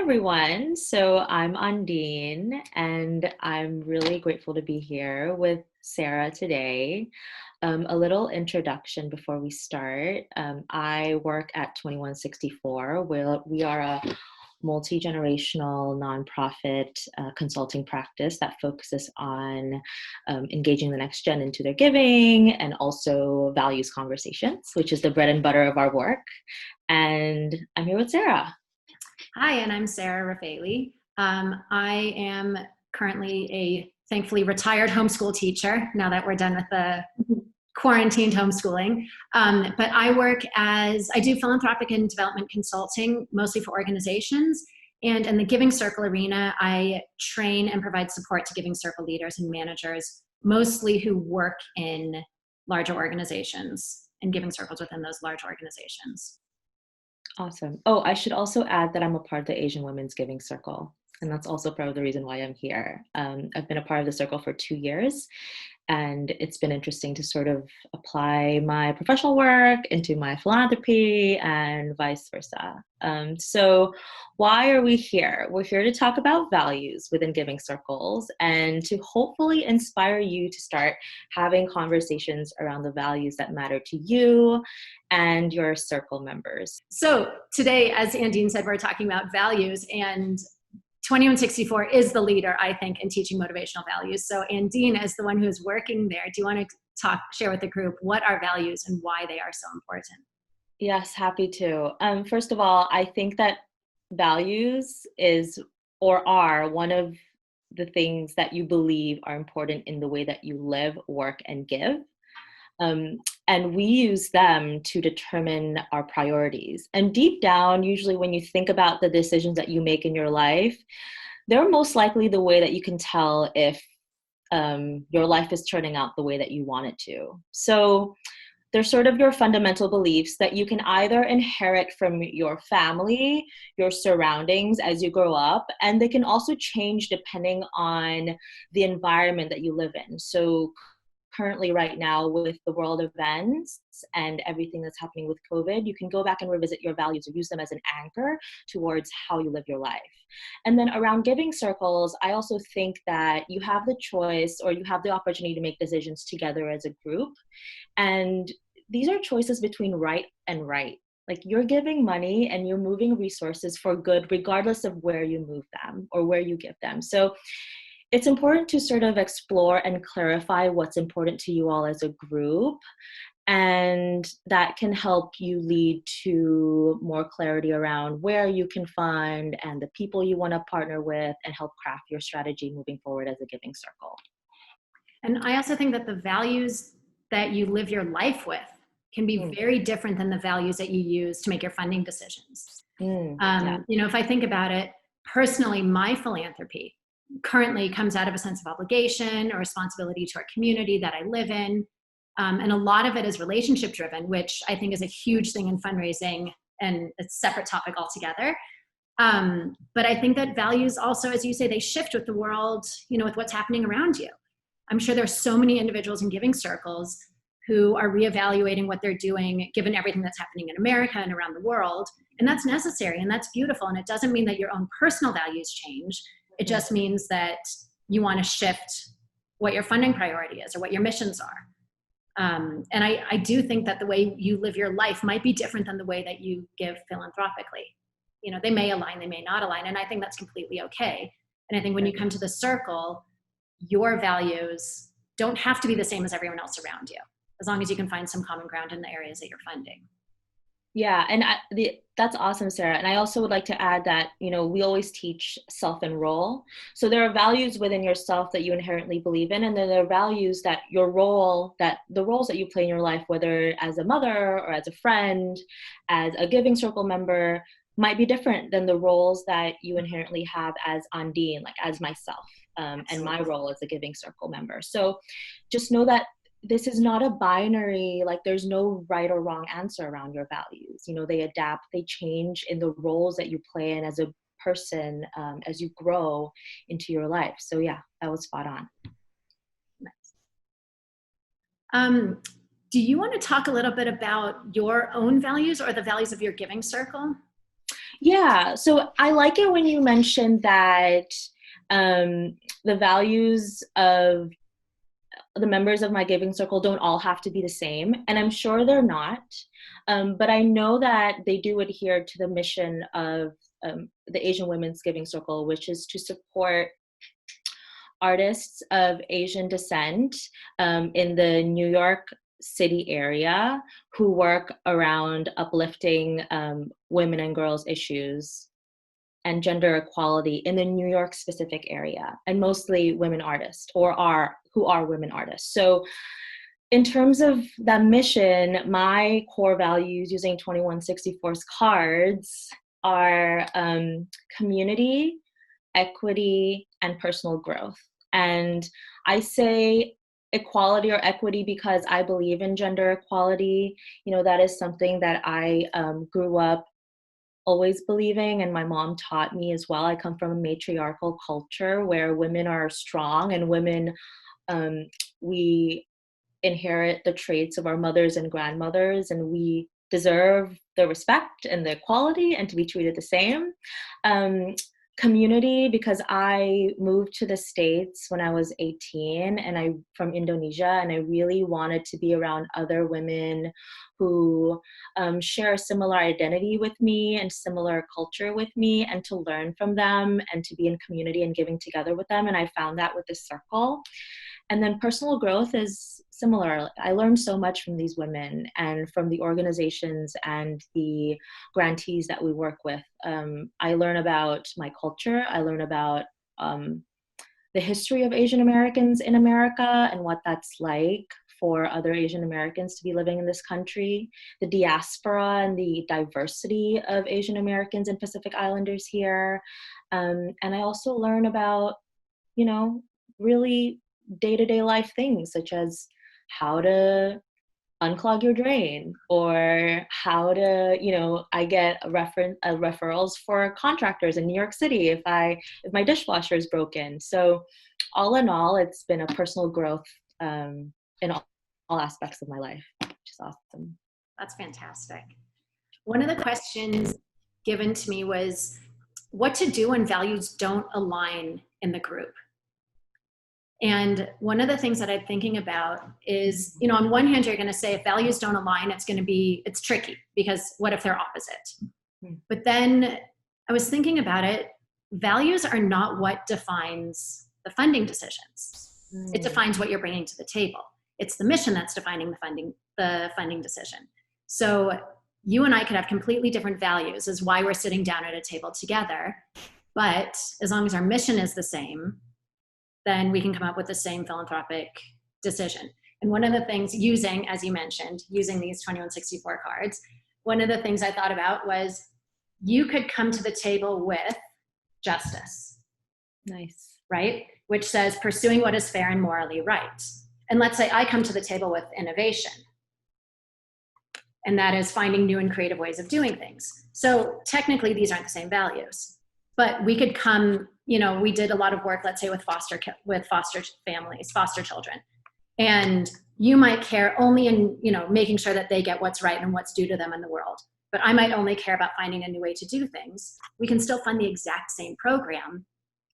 everyone. So I'm Andine, and I'm really grateful to be here with Sara today. A little introduction before we start. I work at 2164. We are a multi-generational nonprofit consulting practice that focuses on engaging the next gen into their giving and also values conversations, which is the bread and butter of our work. And I'm here with Sara. Hi, and I'm Sara Raphaely. I am currently a thankfully retired homeschool teacher now that we're done with the quarantined homeschooling. But I do philanthropic and development consulting, mostly for organizations. And in the Giving Circle arena, I train and provide support to Giving Circle leaders and managers, mostly who work in larger organizations and Giving Circles within those large organizations. Awesome. Oh, I should also add that I'm a part of the Asian Women's Giving Circle, and that's also part of the reason why I'm here. I've been a part of the circle for 2 years, and it's been interesting to sort of apply my professional work into my philanthropy and vice versa. So why are we here? We're here to talk about values within giving circles and to hopefully inspire you to start having conversations around the values that matter to you and your circle members. So today, as Andine said, we're talking about values, and 2164 is the leader, I think, in teaching motivational values. So Andine, as the one who's working there, do you want to share with the group what are values and why they are so important? Yes, happy to. First of all, I think that values is or are one of the things that you believe are important in the way that you live, work, and give. And we use them to determine our priorities. And deep down, usually when you think about the decisions that you make in your life, they're most likely the way that you can tell if your life is turning out the way that you want it to. So they're sort of your fundamental beliefs that you can either inherit from your family, your surroundings as you grow up, and they can also change depending on the environment that you live in. So currently right now with the world events and everything that's happening with COVID, you can go back and revisit your values or use them as an anchor towards how you live your life. And then around giving circles, I also think that you have the choice or you have the opportunity to make decisions together as a group. And these are choices between right and right. Like you're giving money and you're moving resources for good, regardless of where you move them or where you give them. So it's important to sort of explore and clarify what's important to you all as a group. And that can help you lead to more clarity around where you can fund and the people you want to partner with and help craft your strategy moving forward as a giving circle. And I also think that the values that you live your life with can be very different than the values that you use to make your funding decisions. Yeah. If I think about it, personally, my philanthropy currently comes out of a sense of obligation or responsibility to our community that I live in. And a lot of it is relationship driven, which I think is a huge thing in fundraising and a separate topic altogether. But I think that values also, as you say, they shift with the world, with what's happening around you. I'm sure there's so many individuals in giving circles who are reevaluating what they're doing given everything that's happening in America and around the world. And that's necessary and that's beautiful. And it doesn't mean that your own personal values change. It just means that you want to shift what your funding priority is or what your missions are. And I do think that the way you live your life might be different than the way that you give philanthropically. They may align, they may not align. And I think that's completely okay. And I think when you come to the circle, your values don't have to be the same as everyone else around you, as long as you can find some common ground in the areas that you're funding. Yeah, and that's awesome, Sara. And I also would like to add that, we always teach self-enroll. So there are values within yourself that you inherently believe in, and then there are values that the roles that you play in your life, whether as a mother or as a friend, as a giving circle member, might be different than the roles that you inherently have as Andine, like as myself, and my role as a giving circle member. So just know that this is not a binary, like there's no right or wrong answer around your values. They adapt, they change in the roles that you play in as a person as you grow into your life. So yeah, that was spot on. Nice. Do you want to talk a little bit about your own values or the values of your giving circle? Yeah, so I like it when you mentioned that the values of the members of my giving circle don't all have to be the same, and I'm sure they're not. But I know that they do adhere to the mission of the Asian Women's Giving Circle, which is to support artists of Asian descent in the New York City area who work around uplifting women and girls issues and gender equality in the New York specific area, and mostly women artists who are women artists. So in terms of that mission, my core values using 2164's cards are community, equity, and personal growth. And I say equality or equity because I believe in gender equality. You know, that is something that I grew up always believing, and my mom taught me as well. I come from a matriarchal culture where women are strong, and women, we inherit the traits of our mothers and grandmothers, and we deserve the respect and the equality and to be treated the same. Community, because I moved to the States when I was 18 and I from Indonesia, and I really wanted to be around other women who share a similar identity with me and similar culture with me, and to learn from them and to be in community and giving together with them. And I found that with this circle. And then personal growth is similar. I learned so much from these women and from the organizations and the grantees that we work with. I learn about my culture. I learn about the history of Asian Americans in America and what that's like for other Asian Americans to be living in this country, the diaspora and the diversity of Asian Americans and Pacific Islanders here. And I also learn about, you know, really day-to-day life things, such as how to unclog your drain, or how to, you know, I get referrals for contractors in New York City if my dishwasher is broken. So all in all, it's been a personal growth in all aspects of my life, which is awesome. That's fantastic. One of the questions given to me was what to do when values don't align in the group. And one of the things that I'm thinking about is, you know, on one hand, you're going to say if values don't align, it's tricky, because what if they're opposite? But then I was thinking about it. Values are not what defines the funding decisions. It defines what you're bringing to the table. It's the mission that's defining the funding decision. So you and I could have completely different values as why we're sitting down at a table together. But as long as our mission is the same, then we can come up with the same philanthropic decision. And one of the things as you mentioned, using these 2164 cards, one of the things I thought about was you could come to the table with justice. Nice. Right? Which says pursuing what is fair and morally right. And let's say I come to the table with innovation. And that is finding new and creative ways of doing things. So technically these aren't the same values. But we could come, you know, we did a lot of work, let's say with foster families, foster children. And you might care only in, you know, making sure that they get what's right and what's due to them in the world. But I might only care about finding a new way to do things. We can still fund the exact same program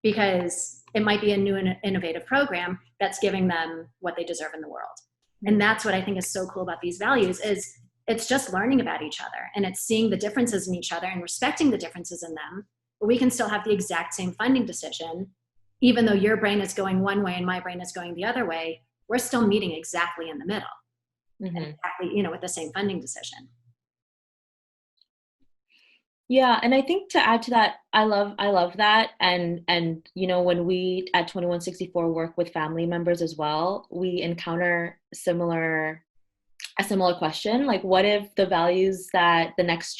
because it might be a new and innovative program that's giving them what they deserve in the world. And that's what I think is so cool about these values is it's just learning about each other, and it's seeing the differences in each other and respecting the differences in them. But we can still have the exact same funding decision, even though your brain is going one way and my brain is going the other way. We're still meeting exactly in the middle, and exactly, you know, with the same funding decision. Yeah, and I think to add to that, I love that, and you know, when we at 2164 work with family members as well, we encounter a similar question, like what if the values that the next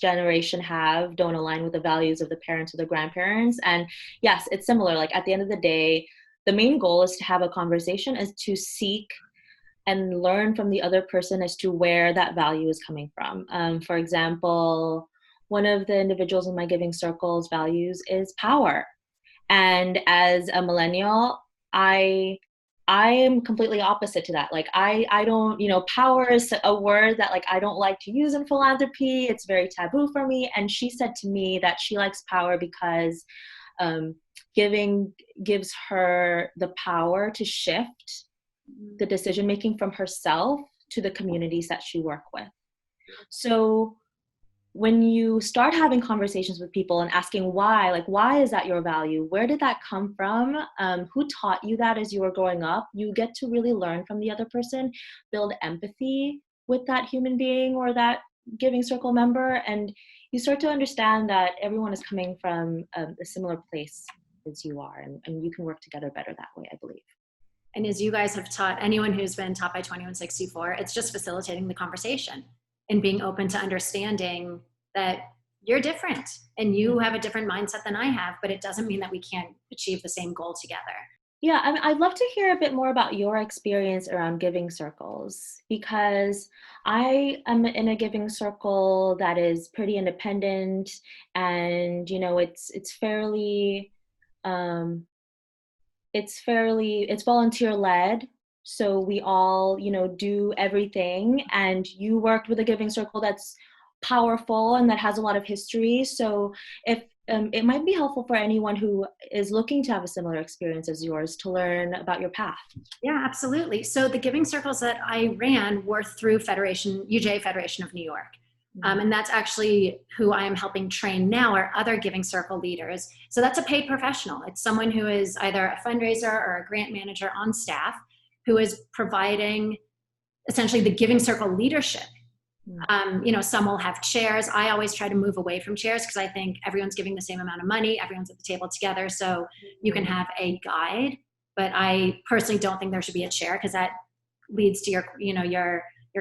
generation have don't align with the values of the parents or the grandparents? And yes, it's similar. Like at the end of the day, the main goal is to have a conversation, is to seek and learn from the other person as to where that value is coming from. For example, one of the individuals in my giving circle's values is power. And as a millennial, I I am completely opposite to that. Like I don't, power is a word that like I don't like to use in philanthropy. It's very taboo for me. And she said to me that she likes power because um, giving gives her the power to shift the decision making from herself to the communities that she work with. So when you start having conversations with people and asking why, like, why is that your value? Where did that come from? Who taught you that as you were growing up? You get to really learn from the other person, build empathy with that human being or that giving circle member. And you start to understand that everyone is coming from a similar place as you are. And you can work together better that way, I believe. And as you guys have taught anyone who's been taught by 2164, it's just facilitating the conversation and being open to understanding that you're different and you have a different mindset than I have, but it doesn't mean that we can't achieve the same goal together. Yeah, I'd love to hear a bit more about your experience around giving circles, because I am in a giving circle that is pretty independent, and it's fairly um, it's volunteer led. So we all, do everything. And you worked with a giving circle that's powerful and that has a lot of history. So if it might be helpful for anyone who is looking to have a similar experience as yours to learn about your path. Yeah, absolutely. So the giving circles that I ran were through UJ Federation of New York. And that's actually who I am helping train now, are other giving circle leaders. So that's a paid professional. It's someone who is either a fundraiser or a grant manager on staff who is providing essentially the giving circle leadership. Some will have chairs. I always try to move away from chairs because I think everyone's giving the same amount of money. Everyone's at the table together. So you can have a guide, but I personally don't think there should be a chair because that leads to your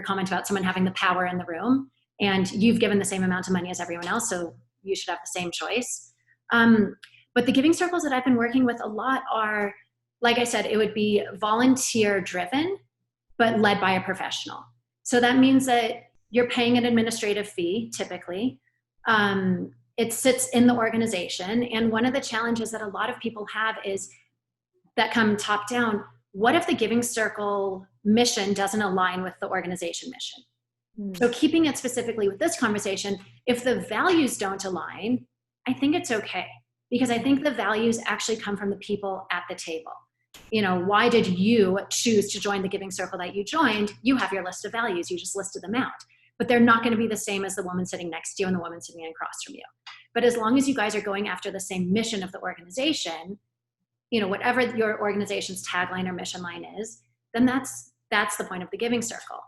comment about someone having the power in the room. And you've given the same amount of money as everyone else, so you should have the same choice. But the giving circles that I've been working with a lot are, like I said, it would be volunteer driven, but led by a professional. So that means that you're paying an administrative fee, typically. It sits in the organization. And one of the challenges that a lot of people have is that come top down. What if the giving circle mission doesn't align with the organization mission? So keeping it specifically with this conversation, if the values don't align, I think it's okay, because I think the values actually come from the people at the table. Why did you choose to join the giving circle that you joined? You have your list of values. You just listed them out, but they're not going to be the same as the woman sitting next to you and the woman sitting across from you. But as long as you guys are going after the same mission of the organization, whatever your organization's tagline or mission line is, then that's the point of the giving circle.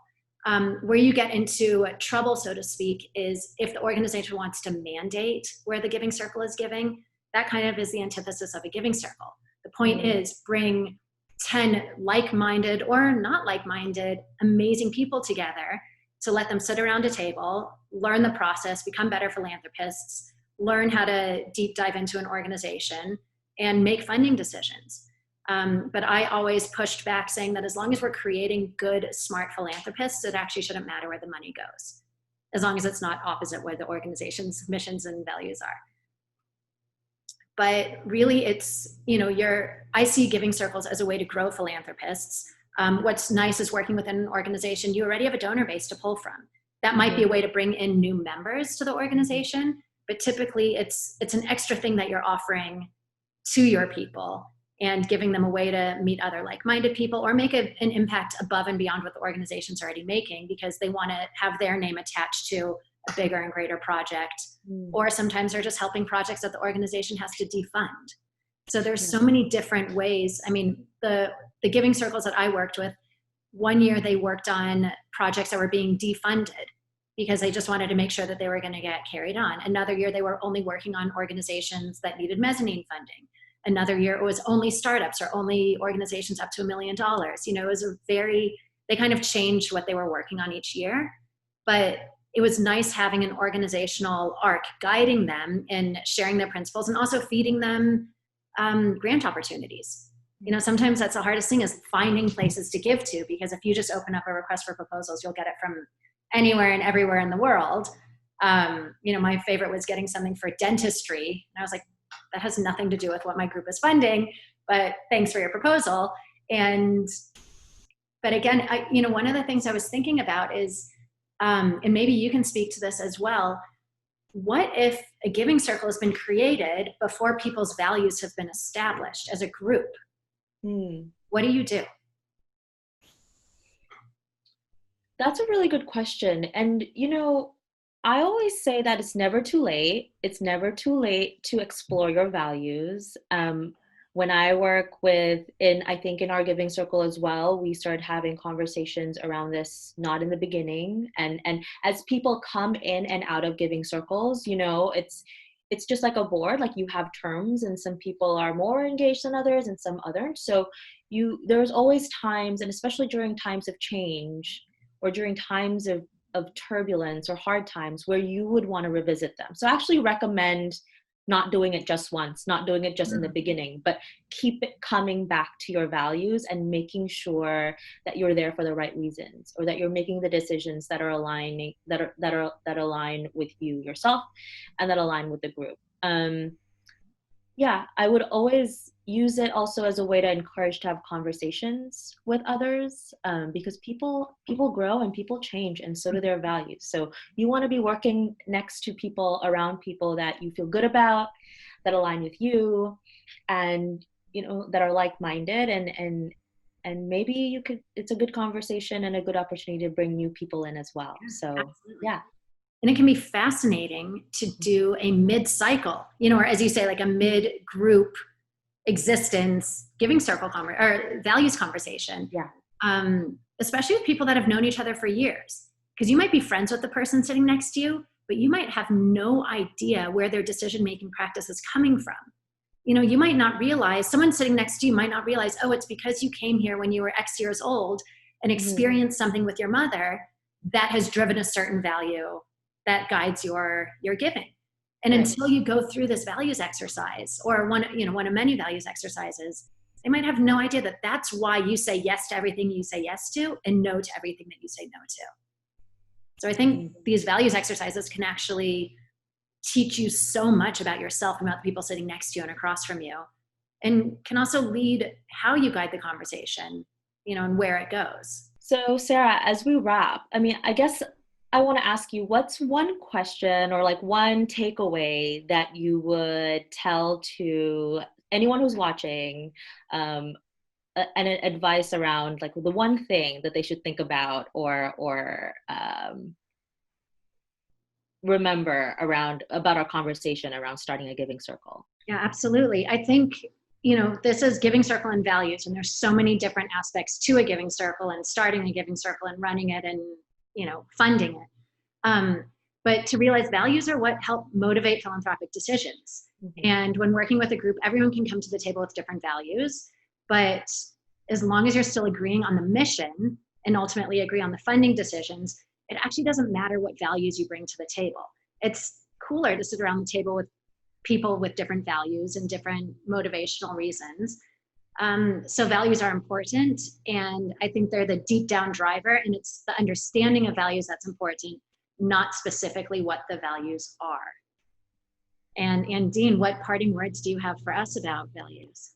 Where you get into trouble, so to speak, is if the organization wants to mandate where the giving circle is giving. That kind of is the antithesis of a giving circle. The point is bring 10 like-minded or not like-minded, amazing people together to let them sit around a table, learn the process, become better philanthropists, learn how to deep dive into an organization, and make funding decisions. But I always pushed back saying that as long as we're creating good, smart philanthropists, it actually shouldn't matter where the money goes, as long as it's not opposite where the organization's missions and values are. But really it's, I see giving circles as a way to grow philanthropists. What's nice is working within an organization, you already have a donor base to pull from. That might be a way to bring in new members to the organization, but typically it's an extra thing that you're offering to your people and giving them a way to meet other like-minded people or make an impact above and beyond what the organization's already making, because they want to have their name attached to a bigger and greater project. Or sometimes they're just helping projects that the organization has to defund. So there's so many different ways. I mean, the giving circles that I worked with, one year they worked on projects that were being defunded because they just wanted to make sure that they were going to get carried on. Another year they were only working on organizations that needed mezzanine funding. Another year it was only startups or only organizations up to $1 million. It was they kind of changed what they were working on each year, but it was nice having an organizational arc guiding them in sharing their principles and also feeding them grant opportunities. Sometimes that's the hardest thing, is finding places to give to, because if you just open up a request for proposals, you'll get it from anywhere and everywhere in the world. My favorite was getting something for dentistry. And I was like, that has nothing to do with what my group is funding, but thanks for your proposal. And, but again, one of the things I was thinking about is, and maybe you can speak to this as well, what if a giving circle has been created before people's values have been established as a group? What do you do? That's a really good question. And, I always say that it's never too late. It's never too late to explore your values. When I work I think in our giving circle as well, we started having conversations around this, not in the beginning. And as people come in and out of giving circles, it's just like a board, like you have terms, and some people are more engaged than others and some others. So there's always times, and especially during times of change or during times of turbulence or hard times, where you would want to revisit them. So I actually recommend not doing it just once, not doing it just in the beginning, but keep it coming back to your values and making sure that you're there for the right reasons, or that you're making the decisions that are aligning, that align with you yourself and that align with the group. I would always use it also as a way to encourage to have conversations with others, because people grow and people change, and so do their values. So you want to be working next to people, around people that you feel good about, that align with you, and that are like-minded, and maybe it's a good conversation and a good opportunity to bring new people in as well. So absolutely. Yeah. And it can be fascinating to do a mid-cycle, or as you say, like a mid-group existence giving circle or values conversation. Yeah. Especially with people that have known each other for years, because you might be friends with the person sitting next to you, but you might have no idea where their decision-making practice is coming from. You might not realize, someone sitting next to you might not realize, oh, it's because you came here when you were X years old and experienced something with your mother that has driven a certain value that guides your giving. And right. Until you go through this values exercise, or one of many values exercises, they might have no idea that that's why you say yes to everything you say yes to and no to everything that you say no to. So I think these values exercises can actually teach you so much about yourself and about the people sitting next to you and across from you, and can also lead how you guide the conversation, and where it goes. So Sara, as we wrap, I guess I want to ask you, what's one question or like one takeaway that you would tell to anyone who's watching, and advice around like the one thing that they should think about or remember about our conversation around starting a giving circle? Yeah, absolutely. I think, this is giving circle and values, and there's so many different aspects to a giving circle and starting a giving circle and running it and, funding it. But to realize values are what help motivate philanthropic decisions. Mm-hmm. And when working with a group, everyone can come to the table with different values, but as long as you're still agreeing on the mission and ultimately agree on the funding decisions, it actually doesn't matter what values you bring to the table. It's cooler to sit around the table with people with different values and different motivational reasons. So values are important, and I think they're the deep down driver, and it's the understanding of values that's important, not specifically what the values are. And Andine, what parting words do you have for us about values?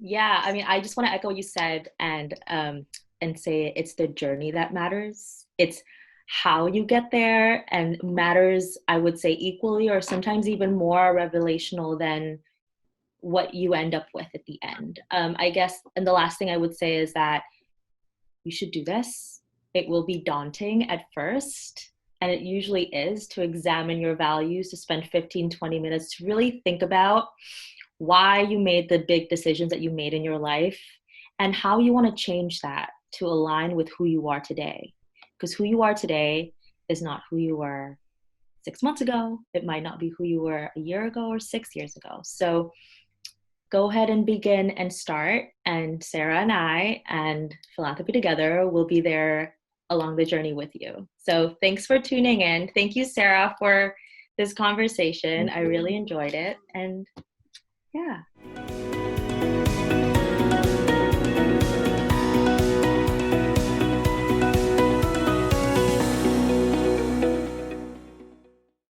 Yeah, I just want to echo what you said and say it's the journey that matters. It's how you get there, and matters, I would say, equally or sometimes even more revelational than what you end up with at the end. I guess, and the last thing I would say is that you should do this. It will be daunting at first, and it usually is, to examine your values, to spend 15, 20 minutes to really think about why you made the big decisions that you made in your life and how you want to change that to align with who you are today. Because who you are today is not who you were 6 months ago. It might not be who you were a year ago or 6 years ago. So go ahead and begin and start. And Sara and I and Philanthropy Together will be there along the journey with you. So thanks for tuning in. Thank you, Sara, for this conversation. I really enjoyed it. And yeah.